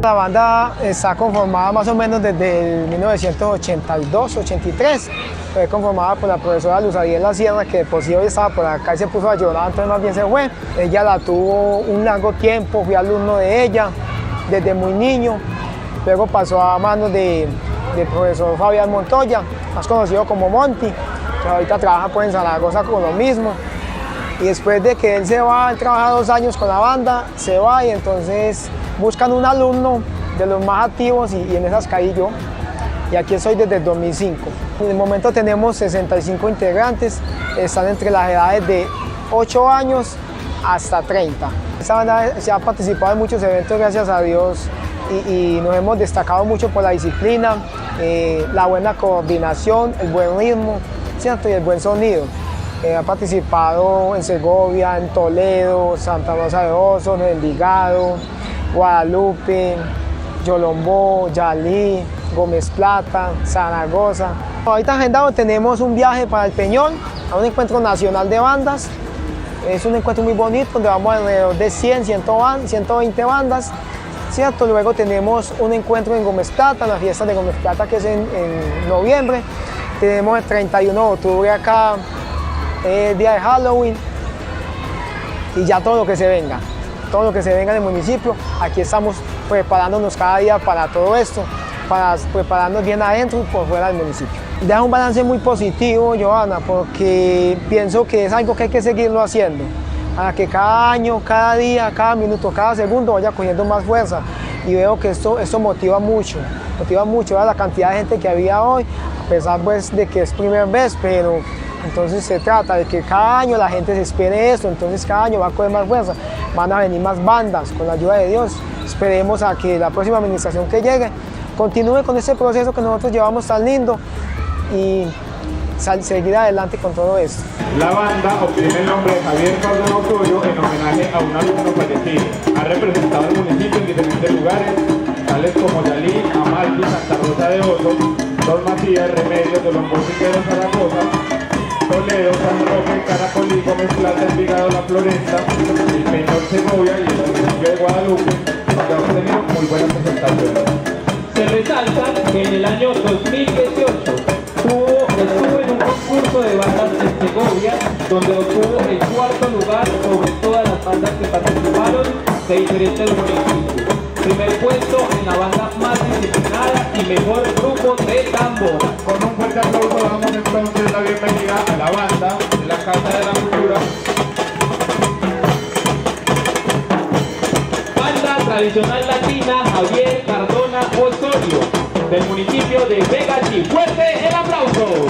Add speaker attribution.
Speaker 1: La banda está conformada más o menos desde el 1982-83. Fue conformada por la profesora Luz Ariel Sierra, que por sí hoy estaba por acá y se puso a llorar, entonces más bien se fue. Ella la tuvo un largo tiempo, fui alumno de ella desde muy niño. Luego pasó a manos del profesor Fabián Montoya, más conocido como Monty, que ahorita trabaja pues en Zaragoza con lo mismo. Y después de que él se va, él trabaja 2 años con la banda, se va y entonces buscan un alumno de los más activos y en esas caí yo. Y aquí estoy desde el 2005. En el momento tenemos 65 integrantes, están entre las edades de 8 años hasta 30. Esta banda se ha participado en muchos eventos, gracias a Dios, y nos hemos destacado mucho por la disciplina, la buena coordinación, el buen ritmo, ¿cierto? Y el buen sonido. Ha participado en Segovia, en Toledo, Santa Rosa de Osos, en Envigado, Guadalupe, Yolombó, Yalí, Gómez Plata, Zaragoza. Ahorita agendado tenemos un viaje para el Peñón, a un encuentro nacional de bandas. Es un encuentro muy bonito donde vamos alrededor de 100, 120 bandas, ¿cierto? Luego tenemos un encuentro en Gómez Plata, la fiesta de Gómez Plata que es en noviembre. Tenemos el 31 de octubre acá, día de Halloween, y ya todo lo que se venga del municipio. Aquí estamos preparándonos cada día para todo esto, para prepararnos bien adentro y por fuera del municipio. Deja un balance muy positivo, Johanna, porque pienso que es algo que hay que seguirlo haciendo, para que cada año, cada día, cada minuto, cada segundo vaya cogiendo más fuerza. Y veo que esto motiva mucho la cantidad de gente que había hoy, a pesar pues de que es primera vez, pero entonces se trata de que cada año la gente se espere esto, entonces cada año va a coger más fuerza, van a venir más bandas con la ayuda de Dios. Esperemos a que la próxima administración que llegue continúe con ese proceso que nosotros llevamos tan lindo y seguir adelante con todo esto.
Speaker 2: La banda obtiene el nombre de Javier Cardona Osorio en homenaje a un alumno fallecido. Ha representado al municipio en diferentes lugares, tales como Yalí, Amalfi, Santa Rosa de Osos, Don Matías, Remedios, Yolombó, Siqueiro, Zaragoza, Toledo, San Roque, Caracolí, Gómez Plata, Envigado, La Floresta, el Peñón, Segovia y el municipio de Guadalupe, donde hemos tenido muy buenas presentaciones.
Speaker 3: Se resalta que en el año 2018 estuvo en un concurso de bandas en Segovia, donde obtuvo el 4º lugar sobre todas las bandas que participaron de diferentes municipios. Primer puesto en la banda más disciplinada y mejor grupo de tambor.
Speaker 2: Con un fuerte aplauso damos entonces la bienvenida a la banda de la Casa de la Cultura.
Speaker 3: Banda tradicional latina Javier Cardona Osorio, del municipio de Vega. ¡Fuerte el aplauso!